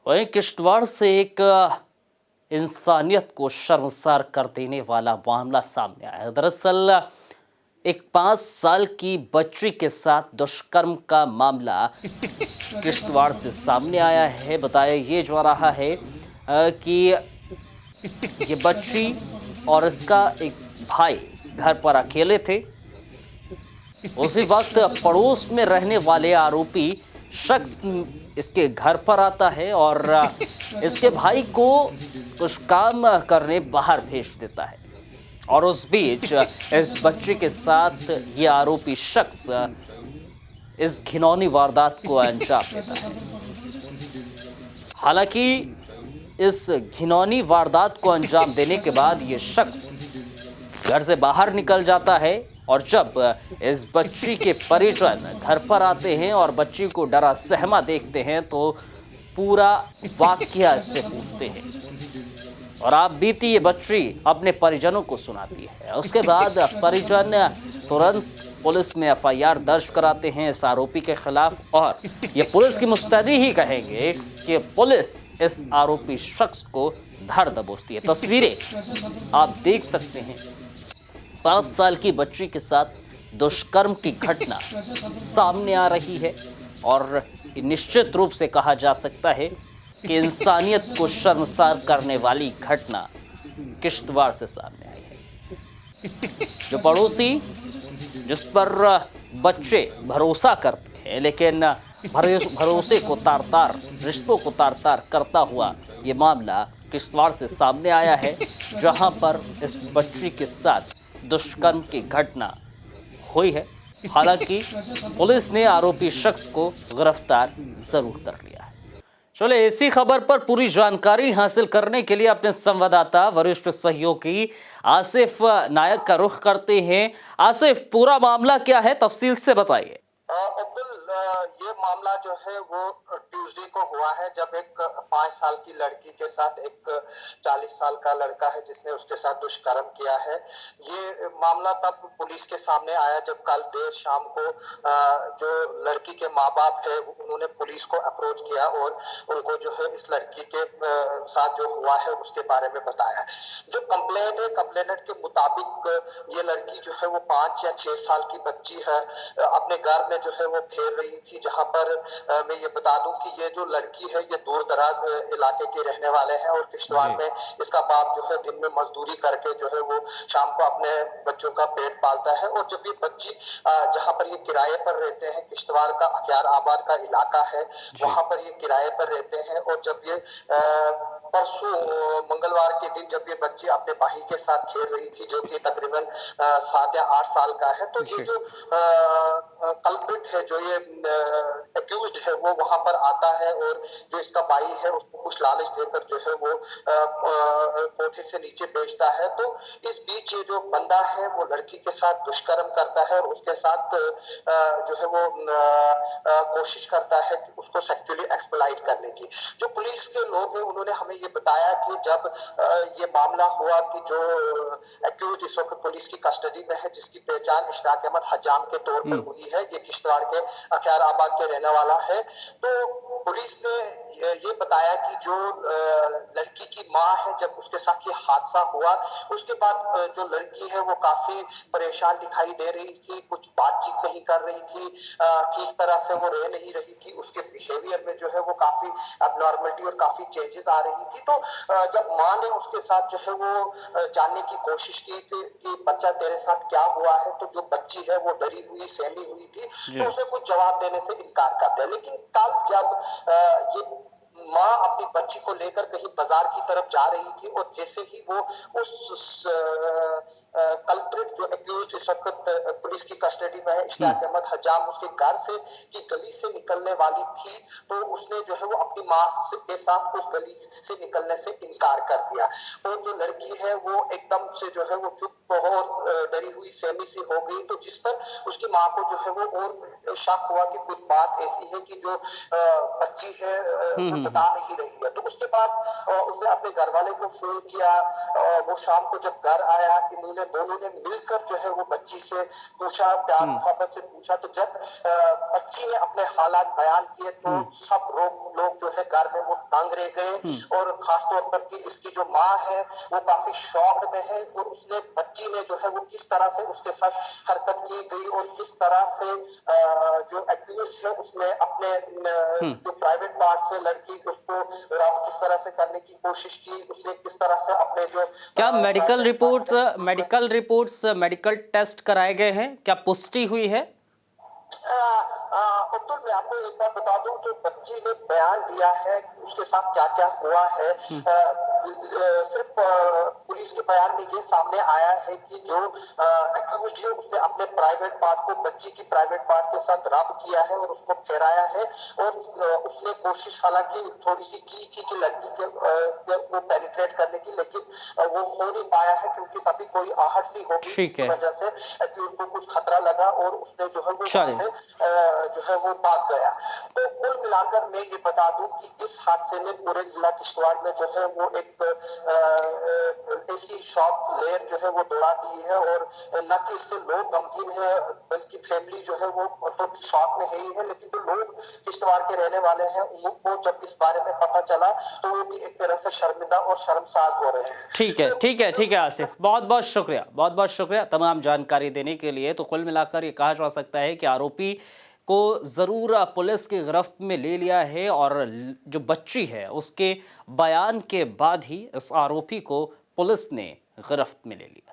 वहीं किश्तवाड़ से एक इंसानियत को शर्मसार कर देने वाला मामला सामने आया है। दरअसल एक 5 साल की बच्ची के साथ दुष्कर्म का मामला किश्तवाड़ से सामने आया है। बताया ये जा रहा है कि ये बच्ची और इसका एक भाई घर पर अकेले थे। उसी वक्त पड़ोस में रहने वाले आरोपी शख्स इसके घर पर आता है और इसके भाई को कुछ काम करने बाहर भेज देता है और उस बीच इस बच्चे के साथ ये आरोपी शख्स इस घिनौनी वारदात को अंजाम देता है। हालांकि इस घिनौनी वारदात को अंजाम देने के बाद ये शख्स घर से बाहर निकल जाता है और जब इस बच्ची के परिजन घर पर आते हैं और बच्ची को डरा सहमा देखते हैं तो पूरा वाकया इससे पूछते हैं और आप बीती ये बच्ची अपने परिजनों को सुनाती है। उसके बाद परिजन तुरंत पुलिस में एफआईआर दर्ज कराते हैं इस आरोपी के खिलाफ और ये पुलिस की मुस्तैदी ही कहेंगे कि पुलिस इस आरोपी शख्स को धर दबोचती है। तस्वीरें आप देख सकते हैं, 5 साल की बच्ची के साथ दुष्कर्म की घटना सामने आ रही है और निश्चित रूप से कहा जा सकता है कि इंसानियत को शर्मसार करने वाली घटना किश्तवाड़ से सामने आई है। जो पड़ोसी जिस पर बच्चे भरोसा करते हैं लेकिन भरोसे को तार-तार, रिश्तों को तार-तार करता हुआ ये मामला किश्तवाड़ से सामने आया है, जहां पर इस बच्ची के साथ दुष्कर्म की घटना हुई है। हालांकि पुलिस ने आरोपी शख्स को गिरफ्तार जरूर कर लिया है। चलिए इसी खबर पर पूरी जानकारी हासिल करने के लिए अपने संवाददाता वरिष्ठ सहयोगी आसिफ नायक का रुख करते हैं। आसिफ, पूरा मामला क्या है, तफसील से बताइए। अब्दुल, ये मामला जो है वो ट्यूसडे को हुआ है, जब एक 5 साल की लड़की के साथ एक 40 साल का लड़का है जिसने उसके साथ दुष्कर्म किया है। ये मामला तब पुलिस के सामने आया जब कल देर शाम को जो लड़की के माँ बाप है उन्होंने पुलिस को अप्रोच किया और उनको जो है इस लड़की के साथ जो हुआ है उसके बारे में बताया। जो कंप्लेंट है, कंप्लेनेंट के मुताबिक ये लड़की जो है वो 5 या 6 साल की बच्ची है, अपने घर में जो है वो खेल रही थी। जहां पर मैं ये बता दूं कि ये जो लड़की है ये दूर दराज इलाके के रहने वाले हैं और किश्तवाड़ में इसका बाप जो है दिन में मजदूरी करके जो है वो शाम को अपने बच्चों का पेट पालता है। और जब ये बच्ची जहां पर ये किराए पर रहते हैं, किश्तवाड़ का अख्यार आबाद का इलाका है, वहां पर ये किराए पर रहते हैं। और जब ये परसों मंगलवार के दिन जब ये बच्ची अपने भाई के साथ खेल रही थी जो कि तकरीबन 7 या 8 साल का है, तो ये जो कल्प्रिट है, जो ये एक्यूज्ड है, वो वहां पर आता है और जो इसका भाई है उसको कुछ लालच देकर जो है वो कोठे से नीचे भेजता है। तो इस बीच ये जो बंदा है वो लड़की के साथ दुष्कर्म करता है और उसके साथ जो है वो कोशिश करता है कि उसको सेक्सुअली एक्सप्लॉइट करने की। जो पुलिस के लोग हैं उन्होंने हमें ये बताया कि जब ये मामला हुआ कि जो एक्यूज्ड इस वक्त पुलिस की कस्टडी में है, जिसकी पहचान इशराक अहमद हजाम के तौर पर हुई है, ये किश्तवाड़ के अख्यार आबाद के रहने वाला है। तो पुलिस ने ये बताया कि जो लड़की की माँ है, जब उसके साथ ये हादसा हुआ उसके बाद जो लड़की है वो काफी परेशान दिखाई दे रही थी, कुछ बातचीत नहीं कर रही थी, ठीक तरह से वो रह नहीं रही थी, उसके बिहेवियर में जो है वो काफी अबनॉर्मलिटी और काफी चेंजेस आ रही थी। तो जब माँ ने उसके साथ जो है वो जानने की कोशिश की कि बच्चा तेरे साथ क्या हुआ है, तो जो बच्ची है वो डरी हुई सहमी हुई थी, तो उसने कुछ जवाब देने से इनकार कर दिया। लेकिन कल जब ये माँ अपनी बच्ची को लेकर कहीं बाजार की तरफ जा रही थी और जैसे ही वो उस कल्प्रिट जो एक्यूज्ड इस वक्त पुलिस की कस्टडी में है, इशराक अहमद हजाम, उसके घर से की गली से निकलने वाली थी, तो उसने जो है वो अपनी माँ के साथ उस गली से निकलने से इनकार कर दिया। और जो लड़की है वो एकदम से जो है वो चुप और डरी हुई सहमी सी हो गई। तो जिस पर उसकी माँ को जो है वो और शक हुआ कि कुछ बात ऐसी है कि जो बच्ची है वो बता नहीं रही है। तो उसके बाद उसने अपने घर वाले को फोन किया। वो शाम को जब घर आया, इन्होंने दोनों ने मिलकर जो है वो बच्ची से पूछा, प्यार मोहब्बत से पूछा, तो जब बच्ची ने अपने हालात बयान किए तो सब लोग जो है घर में वो तंग रह गए। और खासतौर पर कि इसकी जो माँ है वो काफी शॉक्ड में है, और उसने बच्ची ने जो है वो किस तरह से उसके साथ हरकत की गई और किस तरह से जो एक्यूज है उसने अपने जो प्राइवेट पार्ट से लड़की उसको रब किस तरह से करने की कोशिश की, उसने किस तरह से अपने जो क्या मेडिकल टेस्ट कराए गए हैं? क्या पुष्टि हुई है? अब्दुल, मैं आपको एक बात बता दूं, तो बच्ची ने बयान दिया है कि उसके साथ क्या क्या हुआ है। सिर्फ पुलिस के बयान में ये सामने आया है कि जो एक्यूज्ड है उसने अपने प्राइवेट पार्ट को बच्ची की प्राइवेट पार्ट के साथ रब किया है और उसको फेराया है, और उसने कोशिश हालांकि थोड़ी सी की थी कि लड़की के को पेनिट्रेट करने की, लेकिन वो हो नहीं पाया है क्योंकि तभी कोई आहट सी होगी, ठीक जिसकी है। वजह से एक्यूज को कुछ खतरा लगा और उसने जो है वो चलिए। वहां से जो है वो भाग गया। तो कुल मिलाकर मैं ये बता दूं कि इस हादसे ने पूरे जिला किश्तवाड़ में जो है वो एक ऐसी शॉक लेयर जो है वो दौड़ा दी है, और न कि इससे लोग गमगीन है बल्कि फैमिली जो है वो तो शॉक में है ही है, लेकिन जो लोग किश्तवाड़ के रहने वाले हैं उनको जब इस बारे में पता चला तो वो भी एक तरह से शर्मिंदा और शर्मसार हो रहे हैं। ठीक है आसिफ, बहुत बहुत शुक्रिया तमाम जानकारी देने के लिए। तो कुल मिलाकर ये कहा जा सकता है कि आरोपी को ज़रूर पुलिस की गिरफ्त में ले लिया है, और जो बच्ची है उसके बयान के बाद ही इस आरोपी को पुलिस ने गिरफ्त में ले लिया।